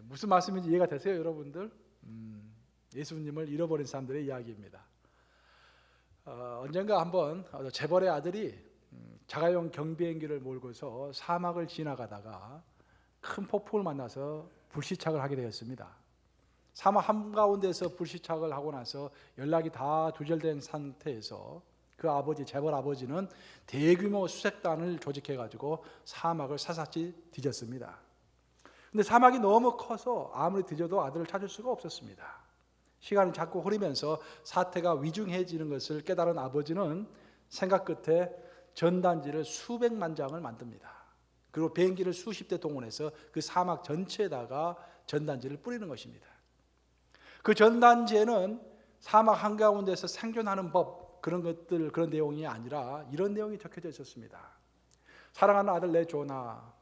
무슨 말씀인지 이해가 되세요, 여러분들? 예수님을 잃어버린 사람들의 이야기입니다. 언젠가 한번 재벌의 아들이 자가용 경비행기를 몰고서 사막을 지나가다가 큰 폭풍을 만나서 불시착을 하게 되었습니다. 사막 한가운데서 불시착을 하고 나서 연락이 다 두절된 상태에서 그 아버지, 재벌 아버지는 대규모 수색단을 조직해가지고 사막을 샅샅이 뒤졌습니다. 근데 사막이 너무 커서 아무리 뒤져도 아들을 찾을 수가 없었습니다. 시간이 자꾸 흐르면서 사태가 위중해지는 것을 깨달은 아버지는 생각 끝에 전단지를 수백만 장을 만듭니다. 그리고 비행기를 수십 대 동원해서 그 사막 전체에다가 전단지를 뿌리는 것입니다. 그 전단지에는 사막 한가운데서 생존하는 법, 그런 것들, 그런 내용이 아니라 이런 내용이 적혀져 있었습니다. 사랑하는 아들 내 조나,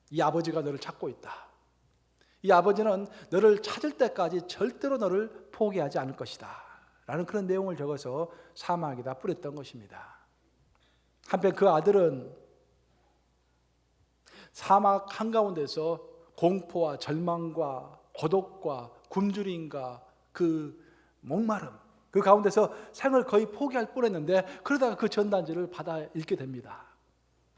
이 아버지가 너를 찾고 있다. 이 아버지는 너를 찾을 때까지 절대로 너를 포기하지 않을 것이다 라는 그런 내용을 적어서 사막에다 뿌렸던 것입니다. 한편 그 아들은 사막 한가운데서 공포와 절망과 고독과 굶주림과 그 목마름, 그 가운데서 생을 거의 포기할 뻔했는데 그러다가 그 전단지를 받아 읽게 됩니다.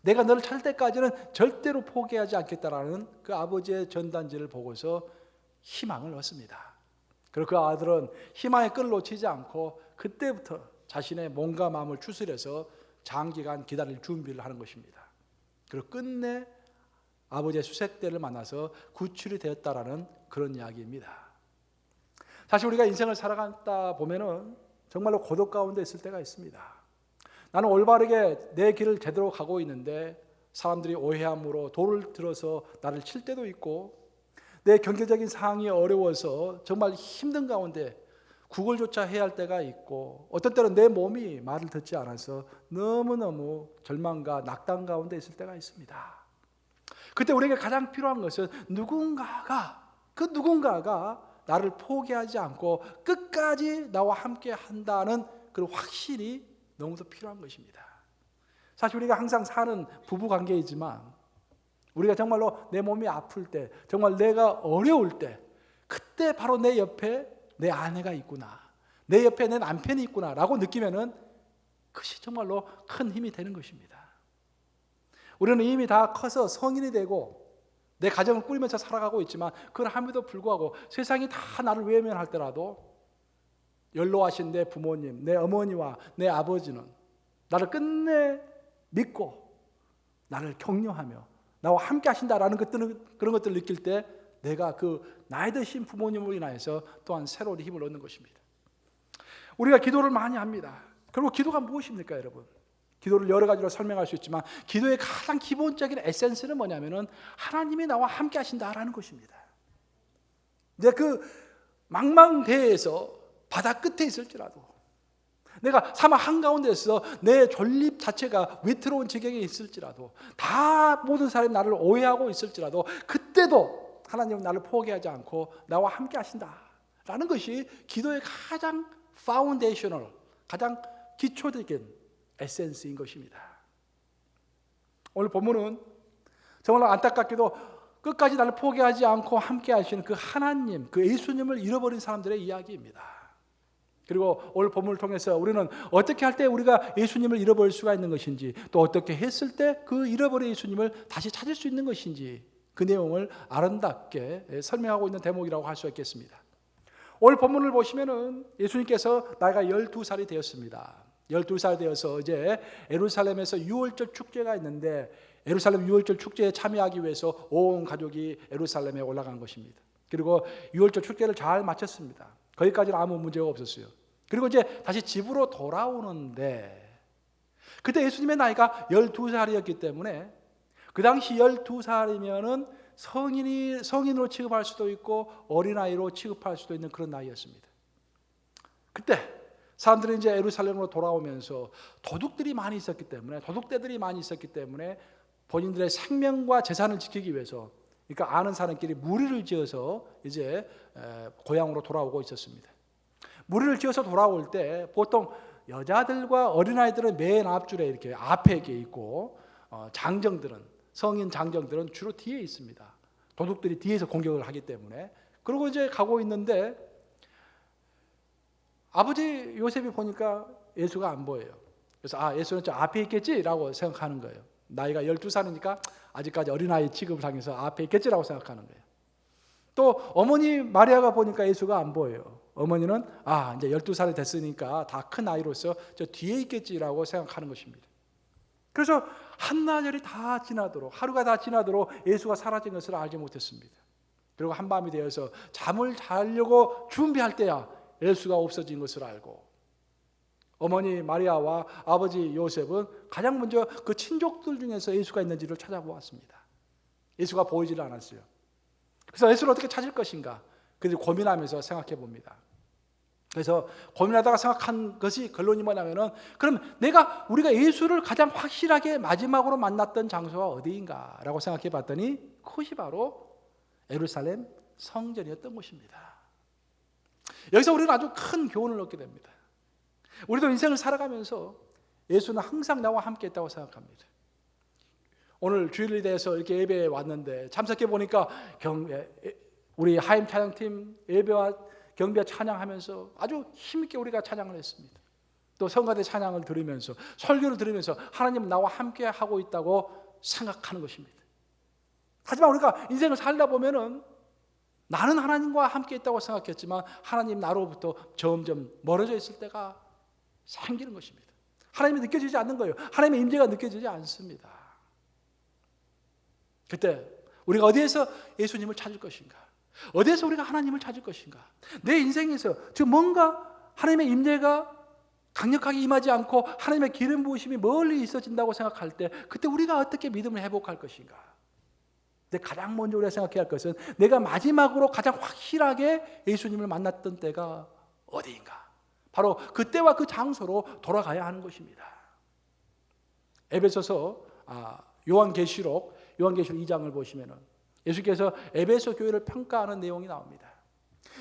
내가 너를 찾을 때까지는 절대로 포기하지 않겠다라는 그 아버지의 전단지를 보고서 희망을 얻습니다. 그리고 그 아들은 희망의 끈을 놓치지 않고 그때부터 자신의 몸과 마음을 추스려서 장기간 기다릴 준비를 하는 것입니다. 그리고 끝내 아버지의 수색대를 만나서 구출이 되었다라는 그런 이야기입니다. 사실 우리가 인생을 살아가다 보면은 정말로 고독 가운데 있을 때가 있습니다. 나는 올바르게 내 길을 제대로 가고 있는데 사람들이 오해함으로 돌을 들어서 나를 칠 때도 있고, 내 경제적인 상황이 어려워서 정말 힘든 가운데 구걸조차 해야 할 때가 있고, 어떤 때는 내 몸이 말을 듣지 않아서 너무너무 절망과 낙담 가운데 있을 때가 있습니다. 그때 우리에게 가장 필요한 것은 누군가가 나를 포기하지 않고 끝까지 나와 함께 한다는 그런 확신이 너무도 필요한 것입니다. 사실 우리가 항상 사는 부부관계이지만 우리가 정말로 내 몸이 아플 때, 정말 내가 어려울 때, 그때 바로 내 옆에 내 아내가 있구나, 내 옆에 내 남편이 있구나 라고 느끼면은 그것이 정말로 큰 힘이 되는 것입니다. 우리는 이미 다 커서 성인이 되고 내 가정을 꾸리면서 살아가고 있지만 그럼에도 불구하고 세상이 다 나를 외면할 때라도 연로하신 내 부모님, 내 어머니와 내 아버지는 나를 끝내 믿고 나를 격려하며 나와 함께 하신다라는 그런 것들을 느낄 때 내가 그 나이 드신 부모님으로 인하여서 또한 새로운 힘을 얻는 것입니다. 우리가 기도를 많이 합니다. 그리고 기도가 무엇입니까, 여러분? 기도를 여러 가지로 설명할 수 있지만 기도의 가장 기본적인 에센스는 뭐냐면은 하나님이 나와 함께 하신다라는 것입니다. 이제 그 망망대해에서 바다 끝에 있을지라도, 내가 사막 한가운데서 내 존립 자체가 위태로운 지경에 있을지라도, 다 모든 사람이 나를 오해하고 있을지라도 그때도 하나님은 나를 포기하지 않고 나와 함께 하신다라는 것이 기도의 가장 파운데이셔널, 가장 기초적인 에센스인 것입니다. 오늘 본문은 정말 안타깝게도 끝까지 나를 포기하지 않고 함께 하시는 그 하나님, 그 예수님을 잃어버린 사람들의 이야기입니다. 그리고 오늘 본문을 통해서 우리는 어떻게 할 때 우리가 예수님을 잃어버릴 수가 있는 것인지, 또 어떻게 했을 때 그 잃어버린 예수님을 다시 찾을 수 있는 것인지, 그 내용을 아름답게 설명하고 있는 대목이라고 할 수 있겠습니다. 오늘 본문을 보시면은 예수님께서 나이가 12살이 되었습니다. 12살 되어서 이제 예루살렘에서 유월절 축제가 있는데 예루살렘 유월절 축제에 참여하기 위해서 온 가족이 예루살렘에 올라간 것입니다. 그리고 유월절 축제를 잘 마쳤습니다. 거기까지는 아무 문제가 없었어요. 그리고 이제 다시 집으로 돌아오는데 그때 예수님의 나이가 12살이었기 때문에 그 당시 12살이면은 성인으로 취급할 수도 있고 어린아이로 취급할 수도 있는 그런 나이였습니다. 그때 사람들이 이제 예루살렘으로 돌아오면서 도둑들이 많이 있었기 때문에, 도둑떼들이 많이 있었기 때문에 본인들의 생명과 재산을 지키기 위해서, 그러니까 아는 사람끼리 무리를 지어서 이제 고향으로 돌아오고 있었습니다. 무리를 지어서 돌아올 때 보통 여자들과 어린아이들은 맨 앞줄에 이렇게 앞에 있고, 장정들은, 성인 장정들은 주로 뒤에 있습니다. 도둑들이 뒤에서 공격을 하기 때문에. 그리고 이제 가고 있는데 아버지 요셉이 보니까 예수가 안 보여요. 그래서 예수는 저 앞에 있겠지라고 생각하는 거예요. 나이가 12살이니까 아직까지 어린아이 취급을 하면서 앞에 있겠지라고 생각하는 거예요. 또 어머니 마리아가 보니까 예수가 안 보여요. 어머니는 이제 12살이 됐으니까 다 큰 아이로서 저 뒤에 있겠지라고 생각하는 것입니다. 그래서 한나절이 다 지나도록, 하루가 다 지나도록 예수가 사라진 것을 알지 못했습니다. 그리고 한밤이 되어서 잠을 자려고 준비할 때야 예수가 없어진 것을 알고, 어머니 마리아와 아버지 요셉은 가장 먼저 그 친족들 중에서 예수가 있는지를 찾아보았습니다. 예수가 보이지를 않았어요. 그래서 예수를 어떻게 찾을 것인가 그들이 고민하면서 생각해 봅니다. 그래서 고민하다가 생각한 것이 결론이 뭐냐면은, 그럼 우리가 예수를 가장 확실하게 마지막으로 만났던 장소가 어디인가 라고 생각해 봤더니 그것이 바로 예루살렘 성전이었던 것입니다. 여기서 우리는 아주 큰 교훈을 얻게 됩니다. 우리도 인생을 살아가면서 예수는 항상 나와 함께 있다고 생각합니다. 오늘 주일에 대해서 이렇게 예배에 왔는데 참석해 보니까 우리 하임 찬양팀 예배와 경배 찬양하면서 아주 힘있게 우리가 찬양을 했습니다. 또 성가대 찬양을 들으면서 설교를 들으면서 하나님은 나와 함께 하고 있다고 생각하는 것입니다. 하지만 우리가 인생을 살다 보면은 나는 하나님과 함께 있다고 생각했지만 하나님 나로부터 점점 멀어져 있을 때가 생기는 것입니다. 하나님이 느껴지지 않는 거예요. 하나님의 임재가 느껴지지 않습니다. 그때 우리가 어디에서 예수님을 찾을 것인가? 어디에서 우리가 하나님을 찾을 것인가? 내 인생에서 뭔가 하나님의 임재가 강력하게 임하지 않고 하나님의 기름 부으심이 멀리 있어진다고 생각할 때 그때 우리가 어떻게 믿음을 회복할 것인가? 근데 가장 먼저 우리가 생각해야 할 것은 내가 마지막으로 가장 확실하게 예수님을 만났던 때가 어디인가? 바로 그때와 그 장소로 돌아가야 하는 것입니다. 에베소서 요한계시록 2장을 보시면은 예수께서 에베소 교회를 평가하는 내용이 나옵니다.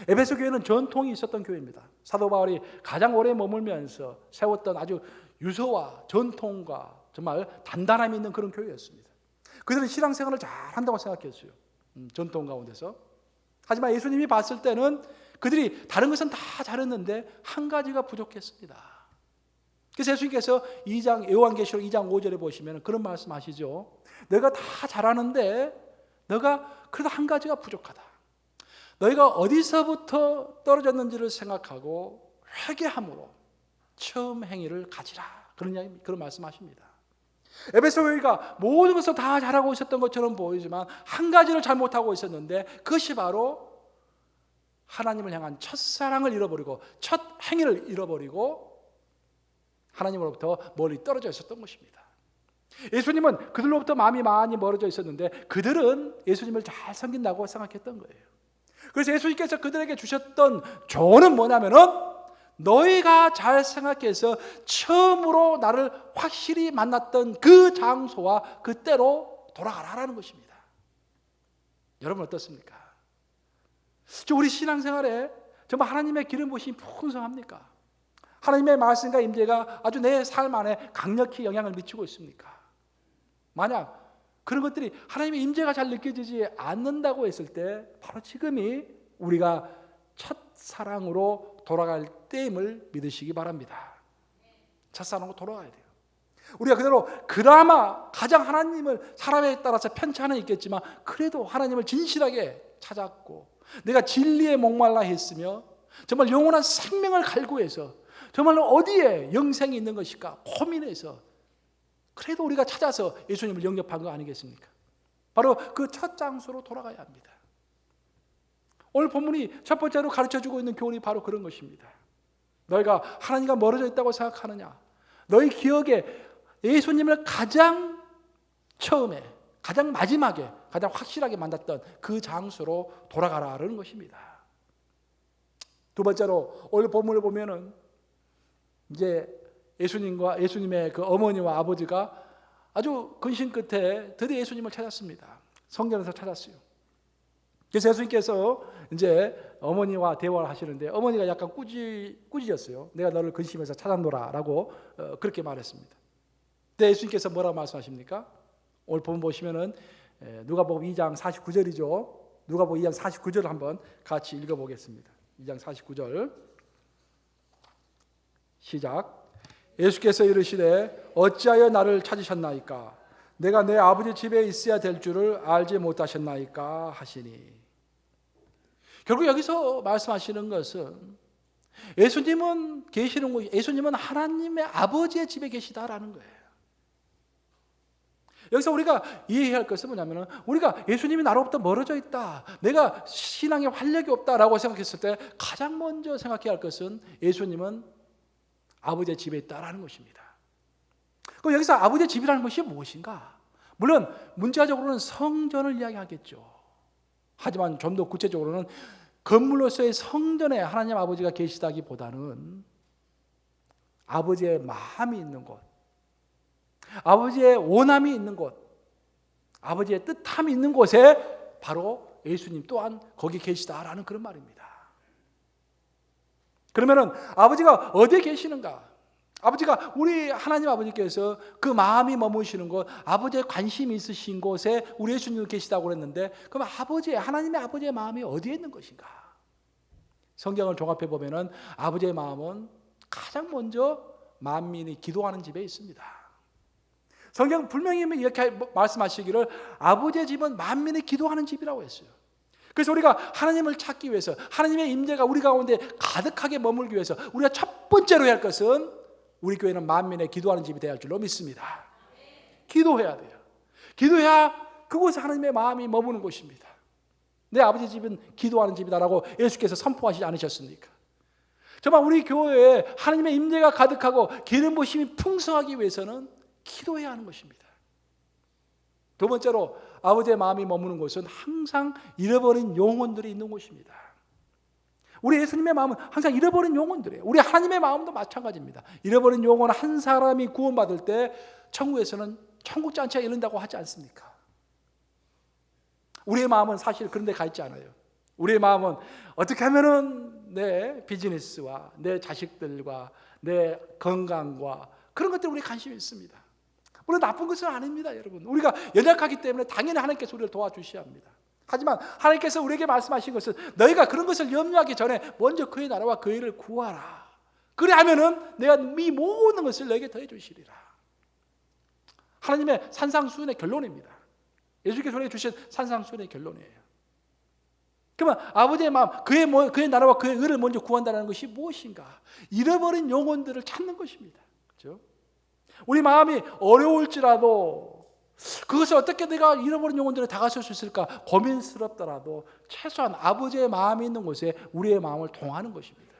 에베소 교회는 전통이 있었던 교회입니다. 사도 바울이 가장 오래 머물면서 세웠던 아주 유서와 전통과 정말 단단함이 있는 그런 교회였습니다. 그들은 신앙생활을 잘한다고 생각했어요. 전통 가운데서. 하지만 예수님이 봤을 때는 그들이 다른 것은 다 잘했는데 한 가지가 부족했습니다. 그래서 예수님께서 요한계시록 2장 5절에 보시면 그런 말씀하시죠. 너희가 다 잘하는데 너가 그래도 한 가지가 부족하다. 너희가 어디서부터 떨어졌는지를 생각하고 회개함으로 처음 행위를 가지라. 그런 말씀하십니다. 에베소 교회가 모든 것을 다 잘하고 있었던 것처럼 보이지만 한 가지를 잘못하고 있었는데 그것이 바로 하나님을 향한 첫사랑을 잃어버리고 첫 행위를 잃어버리고 하나님으로부터 멀리 떨어져 있었던 것입니다. 예수님은 그들로부터 마음이 많이 멀어져 있었는데 그들은 예수님을 잘 섬긴다고 생각했던 거예요. 그래서 예수님께서 그들에게 주셨던 조언은 뭐냐면은 너희가 잘 생각해서 처음으로 나를 확실히 만났던 그 장소와 그때로 돌아가라라는 것입니다. 여러분 어떻습니까? 우리 신앙생활에 정말 하나님의 기름 부으심이 풍성합니까? 하나님의 말씀과 임재가 아주 내 삶 안에 강력히 영향을 미치고 있습니까? 만약 그런 것들이 하나님의 임재가 잘 느껴지지 않는다고 했을 때 바로 지금이 우리가 첫사랑으로 돌아갈 때임을 믿으시기 바랍니다. 첫사랑으로 돌아가야 돼요. 우리가 그나마 가장 하나님을 사람에 따라서 편차는 있겠지만 그래도 하나님을 진실하게 찾았고 내가 진리에 목말라 했으며 정말 영원한 생명을 갈구해서 정말로 어디에 영생이 있는 것일까 고민해서 그래도 우리가 찾아서 예수님을 영접한 거 아니겠습니까? 바로 그 첫 장소로 돌아가야 합니다. 오늘 본문이 첫 번째로 가르쳐주고 있는 교훈이 바로 그런 것입니다. 너희가 하나님과 멀어져 있다고 생각하느냐? 너희 기억에 예수님을 가장 처음에, 가장 마지막에, 가장 확실하게 만났던 그 장소로 돌아가라는 것입니다. 두 번째로 오늘 본문을 보면은 이제 예수님의 그 어머니와 아버지가 아주 근심 끝에 드디어 예수님을 찾았습니다. 성전에서 찾았어요. 그래서 예수님께서 이제 어머니와 대화를 하시는데 어머니가 약간 꾸짖었어요. 내가 너를 근심해서 찾았노라라고 그렇게 말했습니다. 근데 예수님께서 뭐라고 말씀하십니까? 오늘 본문 보시면은 누가복음 2장 49절이죠. 누가복음 2장 49절을 한번 같이 읽어보겠습니다. 2장 49절 시작. 예수께서 이르시되 어찌하여 나를 찾으셨나이까? 내가 내 아버지 집에 있어야 될 줄을 알지 못하셨나이까 하시니. 결국 여기서 말씀하시는 것은 예수님은 계시는 곳, 예수님은 하나님의 아버지의 집에 계시다라는 거예요. 여기서 우리가 이해해야 할 것은 뭐냐면, 우리가 예수님이 나로부터 멀어져 있다, 내가 신앙에 활력이 없다라고 생각했을 때 가장 먼저 생각해야 할 것은 예수님은 아버지의 집에 있다라는 것입니다. 그럼 여기서 아버지의 집이라는 것이 무엇인가? 물론 문자적으로는 성전을 이야기하겠죠. 하지만 좀 더 구체적으로는 건물로서의 성전에 하나님 아버지가 계시다기보다는 아버지의 마음이 있는 곳, 아버지의 원함이 있는 곳, 아버지의 뜻함이 있는 곳에 바로 예수님 또한 거기 계시다라는 그런 말입니다. 그러면은 아버지가 어디에 계시는가? 아버지가, 우리 하나님 아버지께서 그 마음이 머무시는 곳, 아버지의 관심이 있으신 곳에 우리 예수님이 계시다고 그랬는데, 그럼 하나님의 아버지의 마음이 어디에 있는 것인가? 성경을 종합해 보면은 아버지의 마음은 가장 먼저 만민이 기도하는 집에 있습니다. 성경 분명히 이렇게 말씀하시기를 아버지의 집은 만민이 기도하는 집이라고 했어요. 그래서 우리가 하나님을 찾기 위해서, 하나님의 임재가 우리 가운데 가득하게 머물기 위해서 우리가 첫 번째로 해야 할 것은, 우리 교회는 만민의 기도하는 집이 되어야 할 줄로 믿습니다. 기도해야 돼요. 기도해야 그곳에 하나님의 마음이 머무는 곳입니다. 내 아버지 집은 기도하는 집이다라고 예수께서 선포하시지 않으셨습니까? 정말 우리 교회에 하나님의 임재가 가득하고 기름 부심이 풍성하기 위해서는 기도해야 하는 것입니다. 두 번째로, 아버지의 마음이 머무는 곳은 항상 잃어버린 영혼들이 있는 곳입니다. 우리 예수님의 마음은 항상 잃어버린 영혼들이에요. 우리 하나님의 마음도 마찬가지입니다. 잃어버린 영혼 한 사람이 구원받을 때 천국에서는 천국 잔치가 이른다고 하지 않습니까? 우리의 마음은 사실 그런 데 가 있지 않아요. 우리의 마음은 어떻게 하면은 내 비즈니스와 내 자식들과 내 건강과 그런 것들에 우리 관심이 있습니다. 물론 나쁜 것은 아닙니다, 여러분. 우리가 연약하기 때문에 당연히 하나님께서 우리를 도와주셔야 합니다. 하지만 하나님께서 우리에게 말씀하신 것은, 너희가 그런 것을 염려하기 전에 먼저 그의 나라와 그의 일을 구하라. 그래 하면은 내가 이 모든 것을 너에게 더해 주시리라. 하나님의 산상수훈의 결론입니다. 예수께서 우리에게 주신 산상수훈의 결론이에요. 그러면 아버지의 마음, 그의 나라와 그의 의를 먼저 구한다는 것이 무엇인가? 잃어버린 영혼들을 찾는 것입니다. 그렇죠? 우리 마음이 어려울지라도, 그것을 어떻게 내가 잃어버린 영혼들을 다가설 수 있을까 고민스럽더라도 최소한 아버지의 마음이 있는 곳에 우리의 마음을 통하는 것입니다.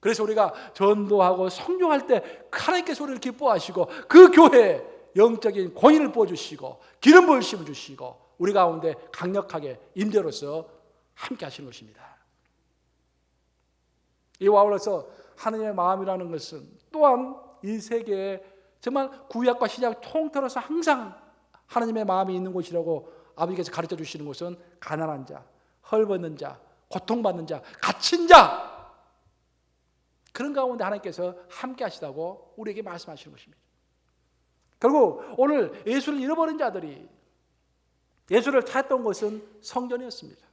그래서 우리가 전도하고 성령할 때 하나님께서 우리를 기뻐하시고 그 교회에 영적인 권위를 부어주시고 기름 부으심을 주시고 우리 가운데 강력하게 임재로서 함께 하시는 것입니다. 이와 아울러서 하나님의 마음이라는 것은 또한 이 세계에 정말 구약과 신약 통틀어서 항상 하나님의 마음이 있는 곳이라고 아버지께서 가르쳐 주시는 것은 가난한 자, 헐벗는 자, 고통받는 자, 갇힌 자, 그런 가운데 하나님께서 함께 하시다고 우리에게 말씀하시는 것입니다. 결국 오늘 예수를 잃어버린 자들이 예수를 찾았던 것은 성전이었습니다.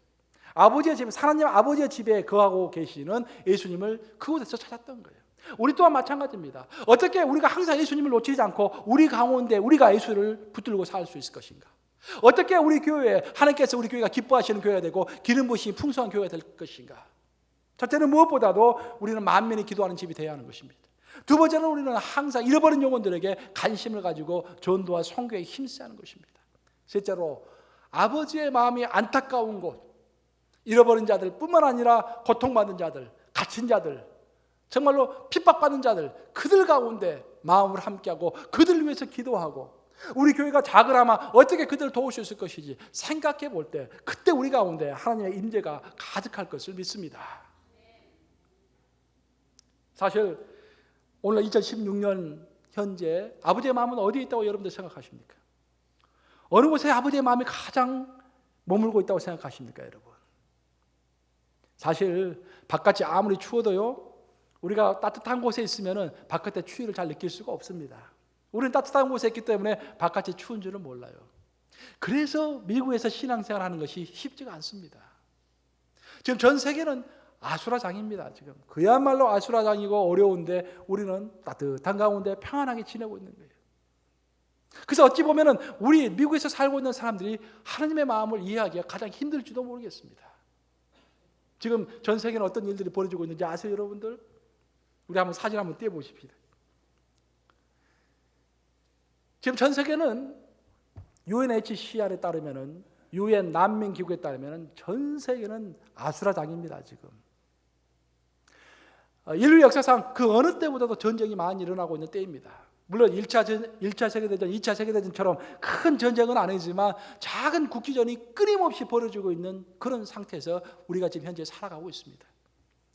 아버지의 집, 하나님 아버지의 집에 거하고 계시는 예수님을 그곳에서 찾았던 거예요. 우리 또한 마찬가지입니다. 어떻게 우리가 항상 예수님을 놓치지 않고 우리 가운데 우리가 예수를 붙들고 살 수 있을 것인가? 어떻게 우리 교회에 하나님께서 우리 교회가 기뻐하시는 교회가 되고 기름 부으심이 풍성한 교회가 될 것인가? 첫째는 무엇보다도 우리는 만민이 기도하는 집이 되어야 하는 것입니다. 두 번째는 우리는 항상 잃어버린 영혼들에게 관심을 가지고 전도와 선교에 힘써야 하는 것입니다. 셋째로, 아버지의 마음이 안타까운 곳, 잃어버린 자들 뿐만 아니라 고통받는 자들, 갇힌 자들, 정말로 핍박받는 자들, 그들 가운데 마음을 함께하고 그들을 위해서 기도하고 우리 교회가 작으나마 어떻게 그들을 도울 수 있을 것인지 생각해 볼 때 그때 우리 가운데 하나님의 임재가 가득할 것을 믿습니다. 사실 오늘 2016년 현재 아버지의 마음은 어디에 있다고 여러분들 생각하십니까? 어느 곳에 아버지의 마음이 가장 머물고 있다고 생각하십니까, 여러분? 사실 바깥이 아무리 추워도요, 우리가 따뜻한 곳에 있으면 바깥의 추위를 잘 느낄 수가 없습니다. 우리는 따뜻한 곳에 있기 때문에 바깥이 추운 줄은 몰라요. 그래서 미국에서 신앙생활 하는 것이 쉽지가 않습니다. 지금 전 세계는 아수라장입니다. 지금 그야말로 아수라장이고 어려운데 우리는 따뜻한 가운데 평안하게 지내고 있는 거예요. 그래서 어찌 보면은 우리 미국에서 살고 있는 사람들이 하나님의 마음을 이해하기가 가장 힘들지도 모르겠습니다. 지금 전 세계는 어떤 일들이 벌어지고 있는지 아세요, 여러분들? 우리 한번 사진 한번 띄워보십시다. 지금 전 세계는 UNHCR에 따르면은, UN 난민 기구에 따르면은 전 세계는 아수라장입니다. 지금 인류 역사상 그 어느 때보다도 전쟁이 많이 일어나고 있는 때입니다. 물론 1차 세계대전, 2차 세계대전처럼 큰 전쟁은 아니지만 작은 국지전이 끊임없이 벌어지고 있는 그런 상태에서 우리가 지금 현재 살아가고 있습니다.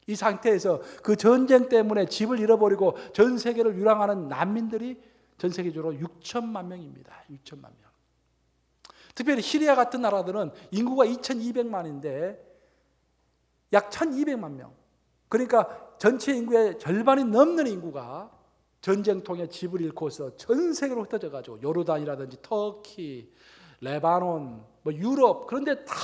이 상태에서 그 전쟁 때문에 집을 잃어버리고 전 세계를 유랑하는 난민들이 전 세계적으로 6천만 명입니다. 6천만 명. 특별히 시리아 같은 나라들은 인구가 2,200만인데 약 1,200만 명. 그러니까 전체 인구의 절반이 넘는 인구가 전쟁통에 집을 잃고서 전 세계로 흩어져 가지고 요르단이라든지 터키, 레바논, 유럽 그런 데 다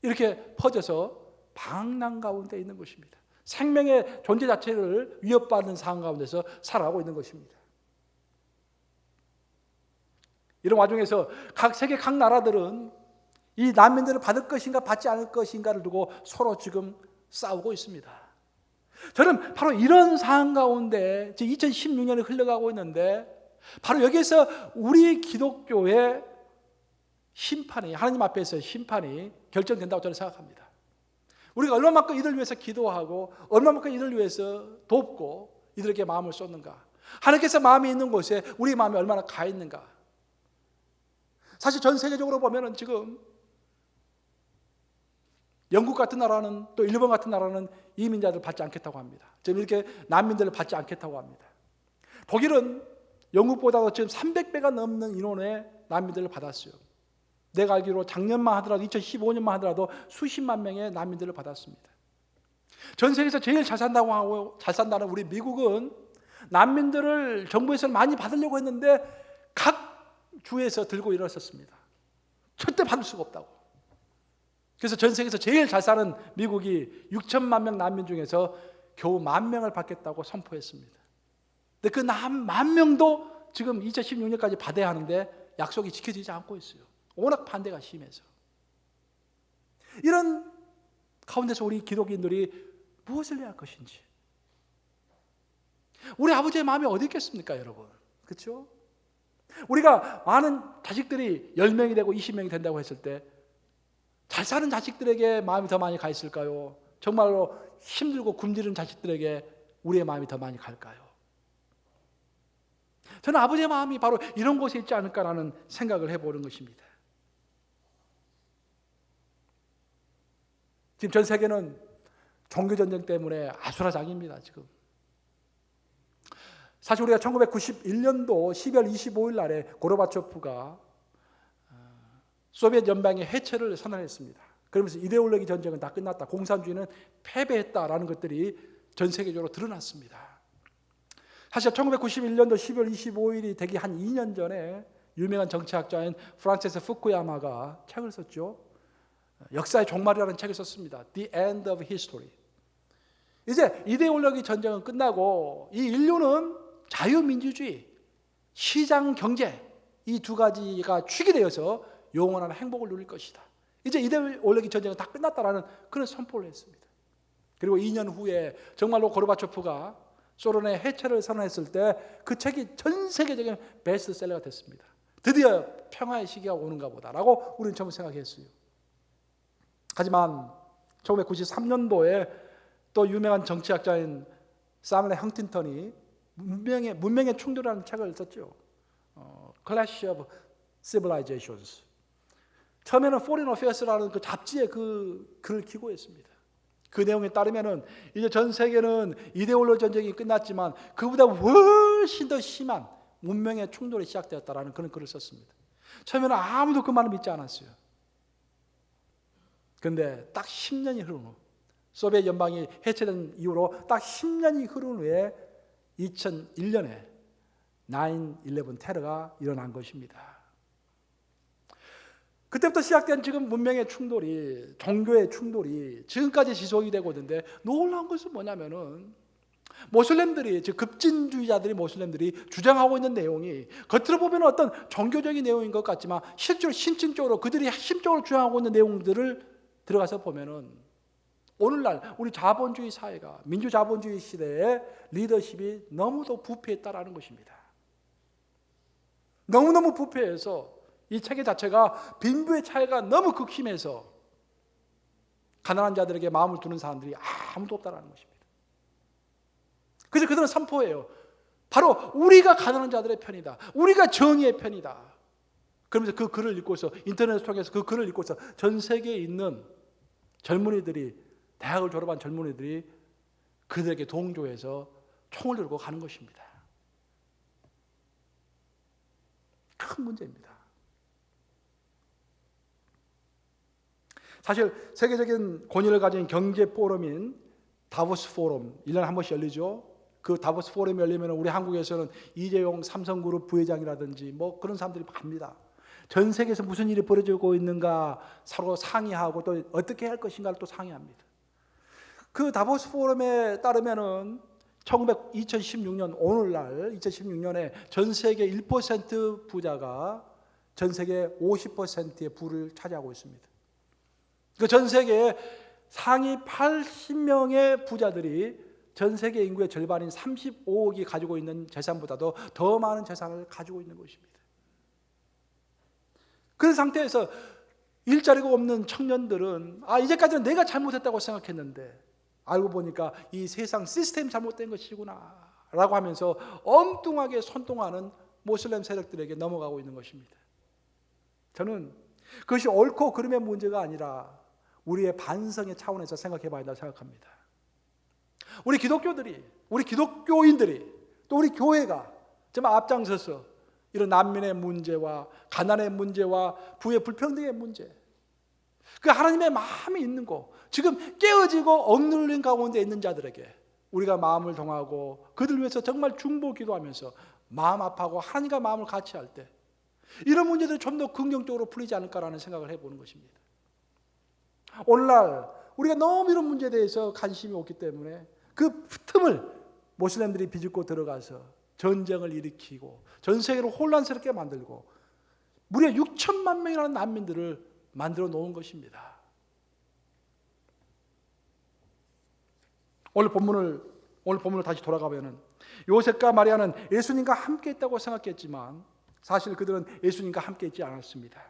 이렇게 퍼져서 방랑 가운데 있는 것입니다. 생명의 존재 자체를 위협받는 상황 가운데서 살아가고 있는 것입니다. 이런 와중에서 세계 각 나라들은 이 난민들을 받을 것인가 받지 않을 것인가를 두고 서로 지금 싸우고 있습니다. 저는 바로 이런 상황 가운데 2016년이 흘러가고 있는데 바로 여기에서 우리 기독교의 심판이, 하나님 앞에서의 심판이 결정된다고 저는 생각합니다. 우리가 얼마만큼 이들 위해서 기도하고 얼마만큼 이들 위해서 돕고 이들에게 마음을 쏟는가. 하나님께서 마음이 있는 곳에 우리 마음이 얼마나 가 있는가. 사실 전 세계적으로 보면은 지금 영국 같은 나라는 또 일본 같은 나라는 이민자들 받지 않겠다고 합니다. 지금 이렇게 난민들을 받지 않겠다고 합니다. 독일은 영국보다도 지금 300배가 넘는 인원의 난민들을 받았어요. 내가 알기로 작년만 하더라도 2015년만 하더라도 수십만 명의 난민들을 받았습니다. 전 세계에서 제일 잘 산다고 하고 잘 산다는 우리 미국은 난민들을 정부에서 많이 받으려고 했는데 각 주에서 들고 일어섰습니다. 절대 받을 수가 없다고. 그래서 전 세계에서 제일 잘 사는 미국이 6천만 명 난민 중에서 겨우 10,000명을 받겠다고 선포했습니다. 근데 그 10,000명도 지금 2016년까지 받아야 하는데 약속이 지켜지지 않고 있어요. 워낙 반대가 심해서. 이런 가운데서 우리 기독인들이 무엇을 해야 할 것인지. 우리 아버지의 마음이 어디 있겠습니까, 여러분? 그렇죠? 우리가 많은 자식들이 10명이 되고 20명이 된다고 했을 때 잘 사는 자식들에게 마음이 더 많이 가 있을까요? 정말로 힘들고 굶주린 자식들에게 우리의 마음이 더 많이 갈까요? 저는 아버지의 마음이 바로 이런 곳에 있지 않을까라는 생각을 해보는 것입니다. 지금 전 세계는 종교전쟁 때문에 아수라장입니다. 지금 사실 우리가 1991년도 12월 25일 날에 고르바초프가 소비에트 연방의 해체를 선언했습니다. 그러면서 이데올로기 전쟁은 다 끝났다. 공산주의는 패배했다라는 것들이 전 세계적으로 드러났습니다. 사실 1991년도 12월 25일이 되기 한 2년 전에 유명한 정치학자인 프란시스 후쿠야마가 책을 썼죠. 역사의 종말이라는 책을 썼습니다. The End of History. 이제 이데올로기 전쟁은 끝나고 이 인류는 자유민주주의, 시장 경제 이 두 가지가 축이 되어서 영원한 행복을 누릴 것이다. 이제 이데올로기 전쟁은 다 끝났다라는 그런 선포를 했습니다. 그리고 2년 후에 정말로 고르바초프가 소련의 해체를 선언했을 때 그 책이 전 세계적인 베스트셀러가 됐습니다. 드디어 평화의 시기가 오는가 보다라고 우리는 처음 생각했어요. 하지만 1993년도에 또 유명한 정치학자인 사무엘 헌팅턴이 문명의 충돌이라는 책을 썼죠. Clash of Civilizations. 처음에는 Foreign Affairs라는 그 잡지에 그 글을 기고했습니다. 그 내용에 따르면은 이제 전 세계는 이데올로기 전쟁이 끝났지만 그보다 훨씬 더 심한 문명의 충돌이 시작되었다라는 그런 글을 썼습니다. 처음에는 아무도 그 말을 믿지 않았어요. 그런데 딱 10년이 흐른 후, 소비에트 연방이 해체된 이후로 딱 10년이 흐른 후에 2001년에 9/11 테러가 일어난 것입니다. 그때부터 시작된 지금 문명의 충돌이, 종교의 충돌이 지금까지 지속이 되고 있는데, 놀라운 것은 뭐냐면은 모슬렘들이, 즉 급진주의자들이, 모슬렘들이 주장하고 있는 내용이 겉으로 보면 어떤 종교적인 내용인 것 같지만 실제로 신층적으로 그들이 핵심적으로 주장하고 있는 내용들을 들어가서 보면은 오늘날 우리 자본주의 사회가, 민주자본주의 시대의 리더십이 너무도 부패했다라는 것입니다. 너무너무 부패해서 이 체계 자체가 빈부의 차이가 너무 극심해서 가난한 자들에게 마음을 두는 사람들이 아무도 없다라는 것입니다. 그래서 그들은 선포해요. 바로 우리가 가난한 자들의 편이다. 우리가 정의의 편이다. 그러면서 그 글을 읽고서, 인터넷을 통해서 그 글을 읽고서 전 세계에 있는 젊은이들이, 대학을 졸업한 젊은이들이 그들에게 동조해서 총을 들고 가는 것입니다. 큰 문제입니다. 사실 세계적인 권위를 가진 경제 포럼인 다보스 포럼, 1년에 한 번씩 열리죠. 그 다보스 포럼이 열리면 우리 한국에서는 이재용 삼성그룹 부회장이라든지 뭐 그런 사람들이 갑니다. 전 세계에서 무슨 일이 벌어지고 있는가 서로 상의하고 또 어떻게 할 것인가를 또 상의합니다. 그 다보스 포럼에 따르면은 2016년 오늘날 2016년에 전 세계 1% 부자가 전 세계 50%의 부를 차지하고 있습니다. 그 전 세계 상위 80명의 부자들이 전 세계 인구의 절반인 35억이 가지고 있는 재산보다도 더 많은 재산을 가지고 있는 것입니다. 그런 상태에서 일자리가 없는 청년들은 이제까지는 내가 잘못했다고 생각했는데 알고 보니까 이 세상 시스템이 잘못된 것이구나 라고 하면서 엉뚱하게 손동하는 모슬렘 세력들에게 넘어가고 있는 것입니다. 저는 그것이 옳고 그름의 문제가 아니라 우리의 반성의 차원에서 생각해 봐야 한다고 생각합니다. 우리 기독교들이, 우리 기독교인들이, 또 우리 교회가 정말 앞장서서 이런 난민의 문제와 가난의 문제와 부의 불평등의 문제, 그 하나님의 마음이 있는 거, 지금 깨어지고 억눌린 가운데 있는 자들에게 우리가 마음을 동하고 그들 위해서 정말 중보 기도하면서 마음 아파하고 하나님과 마음을 같이 할 때 이런 문제들이 좀 더 긍정적으로 풀리지 않을까라는 생각을 해보는 것입니다. 오늘날 우리가 너무 이런 문제에 대해서 관심이 없기 때문에 그 틈을 모슬렘들이 비집고 들어가서 전쟁을 일으키고 전 세계를 혼란스럽게 만들고 무려 6천만 명이라는 난민들을 만들어 놓은 것입니다. 오늘 본문을 다시 돌아가면은 요셉과 마리아는 예수님과 함께 있다고 생각했지만 사실 그들은 예수님과 함께 있지 않았습니다.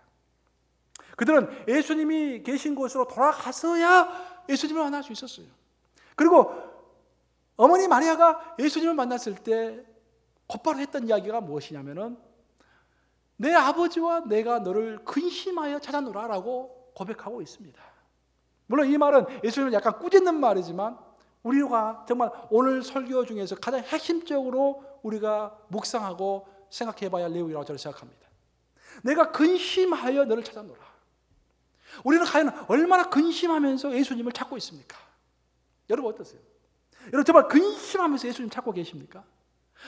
그들은 예수님이 계신 곳으로 돌아가서야 예수님을 만날 수 있었어요. 그리고 어머니 마리아가 예수님을 만났을 때 곧바로 했던 이야기가 무엇이냐면은 내 아버지와 내가 너를 근심하여 찾아노라 라고 고백하고 있습니다. 물론 이 말은 예수님을 약간 꾸짖는 말이지만 우리가 정말 오늘 설교 중에서 가장 핵심적으로 우리가 묵상하고 생각해 봐야 할 내용이라고 저는 생각합니다. 내가 근심하여 너를 찾아노라. 우리는 과연 얼마나 근심하면서 예수님을 찾고 있습니까? 여러분 어떠세요? 여러분 정말 근심하면서 예수님 찾고 계십니까?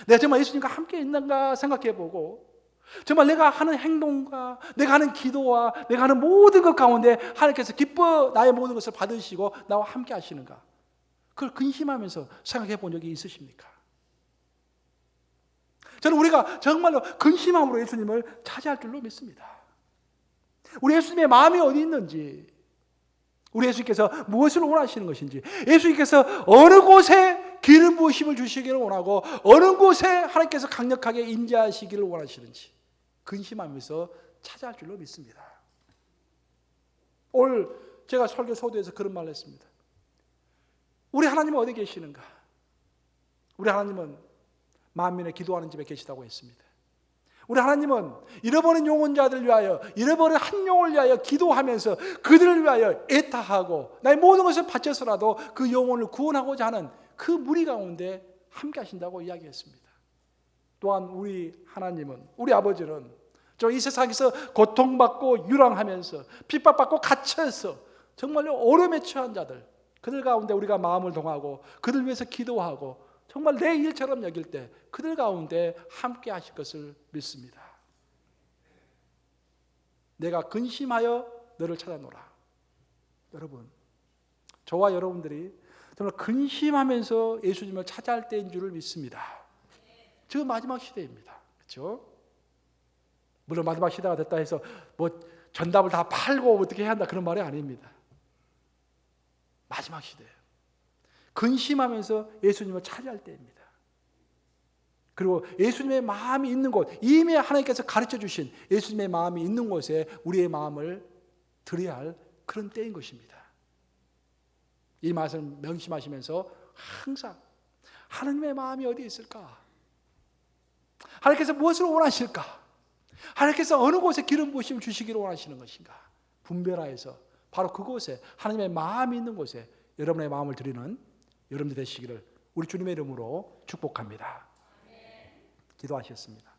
내가 정말 예수님과 함께 있는가 생각해보고 정말 내가 하는 행동과 내가 하는 기도와 내가 하는 모든 것 가운데 하나님께서 기뻐 나의 모든 것을 받으시고 나와 함께 하시는가? 그걸 근심하면서 생각해 본 적이 있으십니까? 저는 우리가 정말로 근심함으로 예수님을 찾아할 줄로 믿습니다. 우리 예수님의 마음이 어디 있는지, 우리 예수님께서 무엇을 원하시는 것인지, 예수님께서 어느 곳에 기름 부으심을 주시기를 원하고 어느 곳에 하나님께서 강력하게 임재하시기를 원하시는지 근심하면서 찾아갈 줄로 믿습니다. 오늘 제가 설교 소도에서 그런 말을 했습니다. 우리 하나님은 어디 계시는가? 우리 하나님은 만민의 기도하는 집에 계시다고 했습니다. 우리 하나님은 잃어버린 영혼자들을 위하여, 잃어버린 한 영혼을 위하여 기도하면서 그들을 위하여 애타하고 나의 모든 것을 바쳐서라도 그 영혼을 구원하고자 하는 그 무리 가운데 함께 하신다고 이야기했습니다. 또한 우리 하나님은, 우리 아버지는 이 세상에서 고통받고 유랑하면서 핍박받고 갇혀서 정말로 어려움에 처한 자들, 그들 가운데 우리가 마음을 동하고 그들 위해서 기도하고 정말 내 일처럼 여길 때 그들 가운데 함께 하실 것을 믿습니다. 내가 근심하여 너를 찾아노라. 여러분, 저와 여러분들이 정말 근심하면서 예수님을 찾아야 할 때인 줄을 믿습니다. 저 마지막 시대입니다. 그렇죠? 물론 마지막 시대가 됐다 해서 뭐 전답을 다 팔고 어떻게 해야 한다 그런 말이 아닙니다. 마지막 시대예요. 근심하면서 예수님을 찾아야 할 때입니다. 그리고 예수님의 마음이 있는 곳, 이미 하나님께서 가르쳐 주신 예수님의 마음이 있는 곳에 우리의 마음을 드려야 할 그런 때인 것입니다. 이 말씀을 명심하시면서 항상 하나님의 마음이 어디에 있을까? 하나님께서 무엇을 원하실까? 하나님께서 어느 곳에 기름 부으심을 주시기를 원하시는 것인가? 분별하여서 바로 그곳에 하나님의 마음이 있는 곳에 여러분의 마음을 드리는 여러분들 되시기를 우리 주님의 이름으로 축복합니다. 기도하시겠습니다.